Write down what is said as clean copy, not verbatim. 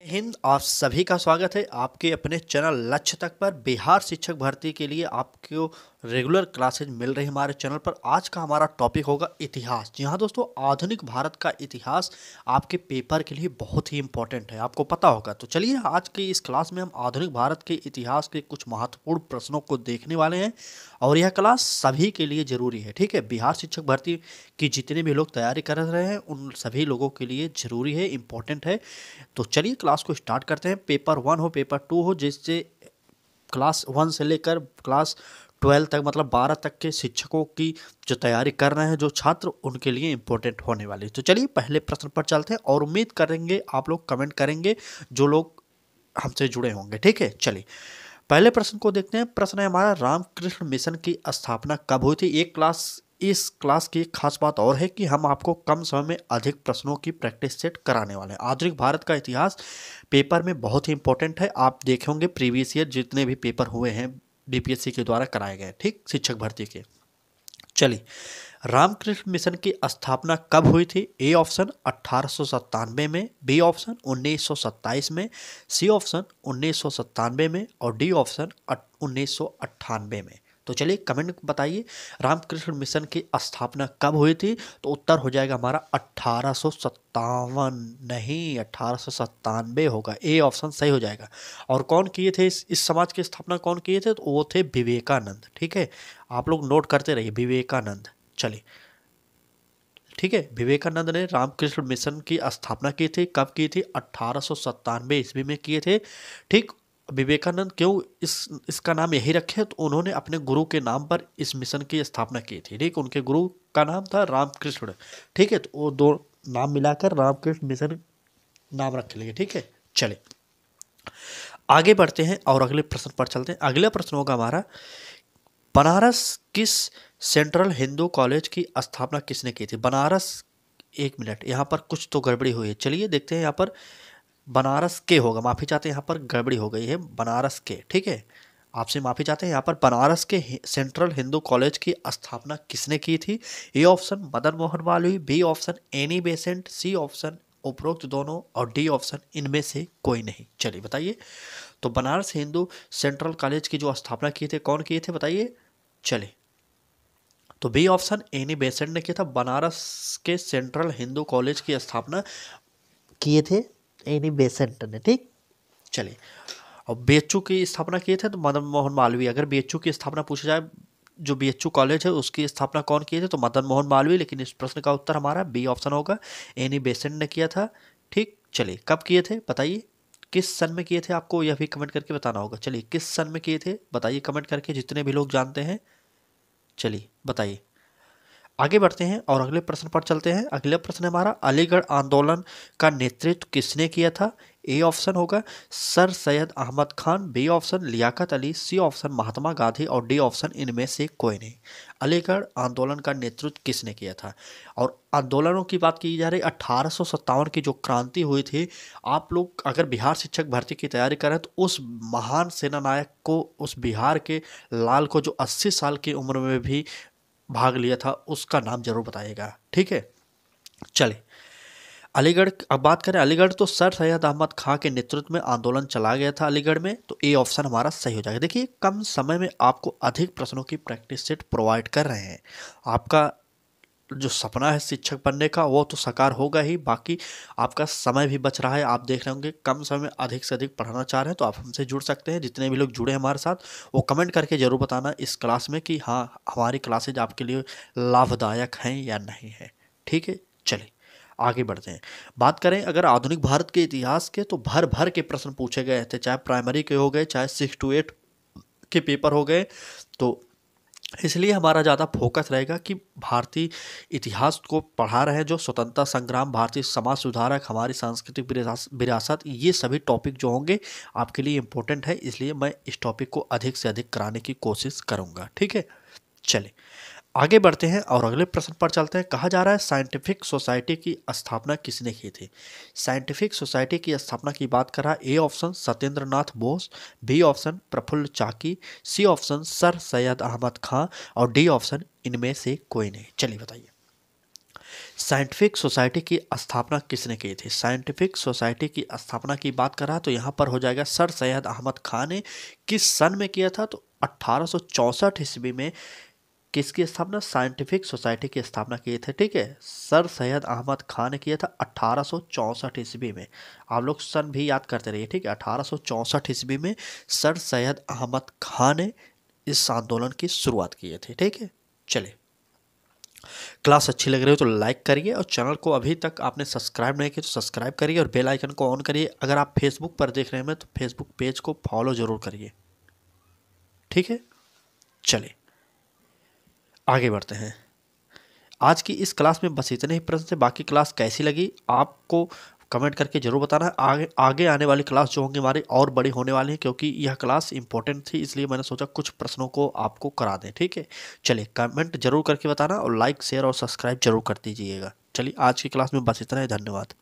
हिंद, आप सभी का स्वागत है आपके अपने चैनल लक्ष्य तक पर। बिहार शिक्षक भर्ती के लिए आपको रेगुलर क्लासेज मिल रही हमारे चैनल पर। आज का हमारा टॉपिक होगा इतिहास। जी हाँ दोस्तों, आधुनिक भारत का इतिहास आपके पेपर के लिए बहुत ही इंपॉर्टेंट है, आपको पता होगा। तो चलिए आज की इस क्लास में हम आधुनिक भारत के इतिहास के कुछ महत्वपूर्ण प्रश्नों को देखने वाले हैं और यह क्लास सभी के लिए ज़रूरी है। ठीक है, बिहार शिक्षक भर्ती की जितने भी लोग तैयारी कर रहे हैं उन सभी लोगों के लिए ज़रूरी है, इम्पोर्टेंट है। तो चलिए क्लास को स्टार्ट करते हैं। पेपर 1 हो, पेपर 2 हो, जिससे क्लास 1 से लेकर क्लास 12 तक मतलब 12 तक के शिक्षकों की जो तैयारी कर रहे हैं जो छात्र, उनके लिए इम्पोर्टेंट होने वाली। तो चलिए पहले प्रश्न पर चलते हैं और उम्मीद करेंगे आप लोग कमेंट करेंगे जो लोग हमसे जुड़े होंगे। ठीक है, चलिए पहले प्रश्न को देखते हैं। प्रश्न है हमारा, रामकृष्ण मिशन की स्थापना कब हुई थी। इस क्लास की एक खास बात और है कि हम आपको कम समय में अधिक प्रश्नों की प्रैक्टिस सेट कराने वाले हैं। आधुनिक भारत का इतिहास पेपर में बहुत ही इंपॉर्टेंट है। आप देखे होंगे प्रीवियस ईयर जितने भी पेपर हुए हैं बीपीएससी के द्वारा कराए गए, ठीक, शिक्षक भर्ती के। चलिए, रामकृष्ण मिशन की स्थापना कब हुई थी। ए ऑप्शन 1897 में, बी ऑप्शन 1927 में, सी ऑप्शन 1997 में और डी ऑप्शन 1998 में। तो चलिए कमेंट बताइए, रामकृष्ण मिशन की स्थापना कब हुई थी। तो उत्तर हो जाएगा हमारा 1857, नहीं 1897 होगा। ए ऑप्शन सही हो जाएगा। और कौन किए थे इस समाज की स्थापना, कौन किए थे, तो वो थे विवेकानंद। ठीक है, आप लोग नोट करते रहिए, विवेकानंद। चलिए ठीक है, विवेकानंद ने रामकृष्ण मिशन की स्थापना की थी। कब की थी, 1897 ईस्वी में किए थे। ठीक, विवेकानंद क्यों इसका नाम यही रखे, तो उन्होंने अपने गुरु के नाम पर इस मिशन की स्थापना की थी। ठीक, उनके गुरु का नाम था रामकृष्ण। ठीक है, तो वो दो नाम मिलाकर रामकृष्ण मिशन नाम रख लिए। ठीक है, चलिए आगे बढ़ते हैं और अगले प्रश्न पर चलते हैं। अगला प्रश्न होगा हमारा, बनारस किस सेंट्रल हिंदू कॉलेज की स्थापना किसने की थी। बनारस, एक मिनट, यहाँ पर कुछ तो गड़बड़ी हुई है। चलिए देखते हैं, यहाँ पर बनारस के होगा, माफ़ी चाहते हैं, यहाँ पर गड़बड़ी हो गई है, बनारस के। ठीक है, आपसे माफ़ी चाहते हैं। यहाँ पर बनारस के सेंट्रल हिंदू कॉलेज की स्थापना किसने की थी। A option Madan Mohan Malviya, B option Annie Besant, C option उपरोक्त दोनों और डी ऑप्शन इनमें से कोई नहीं। चलिए बताइए, तो बनारस हिंदू सेंट्रल कॉलेज की जो स्थापना किए थे, कौन किए थे बताइए। चलिए, तो बी ऑप्शन एनी बेसेंट ने किया था। बनारस के सेंट्रल हिंदू कॉलेज की स्थापना किए थे एनी बेसेंट ने। ठीक, चलिए, और बीएचयू की स्थापना किए थे तो मदन मोहन मालवीय। अगर बीएचयू की स्थापना पूछा जाए, जो बीएचयू कॉलेज है उसकी स्थापना कौन किए थे, तो मदन मोहन मालवीय। लेकिन इस प्रश्न का उत्तर हमारा बी ऑप्शन होगा, एनी बेसेंट ने किया था। ठीक, चलिए कब किए थे बताइए, किस सन में किए थे, आपको यह भी कमेंट करके बताना होगा। चलिए किस सन में किए थे बताइए कमेंट करके, जितने भी लोग जानते हैं। चलिए बताइए, आगे बढ़ते हैं और अगले प्रश्न पर चलते हैं। अगला प्रश्न है हमारा, अलीगढ़ आंदोलन का नेतृत्व किसने किया था। ए ऑप्शन होगा sir Syed Ahmad Khan, B option Liaquat Ali, C option Mahatma Gandhi और डी ऑप्शन इनमें से कोई नहीं। अलीगढ़ आंदोलन का नेतृत्व किसने किया था। और आंदोलनों की बात की जा रही, 1857 की जो क्रांति हुई थी। आप लोग अगर बिहार शिक्षक भर्ती की तैयारी करें तो उस महान सेना नायक को, उस बिहार के लाल को जो 80 साल की उम्र में भी भाग लिया था, उसका नाम जरूर बताइएगा। ठीक है, चले अलीगढ़, अब बात करें अलीगढ़, तो सर सैयद अहमद खां के नेतृत्व में आंदोलन चला गया था अलीगढ़ में। तो ए ऑप्शन हमारा सही हो जाएगा। देखिए कम समय में आपको अधिक प्रश्नों की प्रैक्टिस सेट प्रोवाइड कर रहे हैं। आपका जो सपना है शिक्षक बनने का वो तो साकार होगा ही, बाकी आपका समय भी बच रहा है। आप देख रहे होंगे कम समय में अधिक से अधिक पढ़ाना चाह रहे हैं, तो आप हमसे जुड़ सकते हैं। जितने भी लोग जुड़े हैं हमारे साथ, वो कमेंट करके जरूर बताना इस क्लास में कि हाँ हमारी क्लासेज आपके लिए लाभदायक हैं या नहीं है। ठीक है, चलिए आगे बढ़ते हैं। बात करें अगर आधुनिक भारत के इतिहास के, तो भर भर के प्रश्न पूछे गए थे, चाहे प्राइमरी के हो गए, चाहे 6 to 8 के पेपर हो गए। तो इसलिए हमारा ज़्यादा फोकस रहेगा कि भारतीय इतिहास को पढ़ा रहे हैं, जो स्वतंत्रता संग्राम, भारतीय समाज सुधारक, हमारी सांस्कृतिक विरासत, ये सभी टॉपिक जो होंगे आपके लिए इम्पोर्टेंट है। इसलिए मैं इस टॉपिक को अधिक से अधिक कराने की कोशिश करूँगा। ठीक है, चलिए आगे बढ़ते हैं और अगले प्रश्न पर चलते हैं। कहा जा रहा है साइंटिफिक सोसाइटी की स्थापना किसने की थी। साइंटिफिक सोसाइटी की स्थापना की बात कर रहा है। A option Satyendra Nath Bose, B option Prafulla Chaki, C option sir Syed Ahmad Khan और डी ऑप्शन इनमें से कोई नहीं। चलिए बताइए, साइंटिफिक सोसाइटी की स्थापना किसने की थी? साइंटिफिक सोसाइटी की स्थापना की बात कर रहा तो यहाँ पर हो जाएगा सर सैयद अहमद खान ने। किस सन में किया था? तो 1864 ईस्वी में किसकी स्थापना? साइंटिफिक सोसाइटी की स्थापना की थी। ठीक है, सर सैयद अहमद खान ने किया था 1864 ईस्वी में। आप लोग सन भी याद करते रहिए। ठीक है, 1864 ईस्वी में सर सैयद अहमद खान ने इस आंदोलन की शुरुआत की थी। ठीक है, चलिए, क्लास अच्छी लग रही हो तो लाइक करिए और चैनल को अभी तक आपने सब्सक्राइब नहीं किया तो सब्सक्राइब करिए और बेल आइकन को ऑन करिए। अगर आप फेसबुक पर देख रहे हैं तो फेसबुक पेज को फॉलो जरूर करिए। ठीक है, चलिए आगे बढ़ते हैं। आज की इस क्लास में बस इतने ही प्रश्न थे। बाकी क्लास कैसी लगी आपको कमेंट करके जरूर बताना है। आगे आने वाली क्लास जो होंगी हमारी और बड़ी होने वाली है, क्योंकि यह क्लास इंपॉर्टेंट थी, इसलिए मैंने सोचा कुछ प्रश्नों को आपको करा दें। ठीक है, चलिए कमेंट जरूर करके बताना और लाइक शेयर और सब्सक्राइब जरूर कर दीजिएगा। चलिए आज की क्लास में बस इतना ही, धन्यवाद।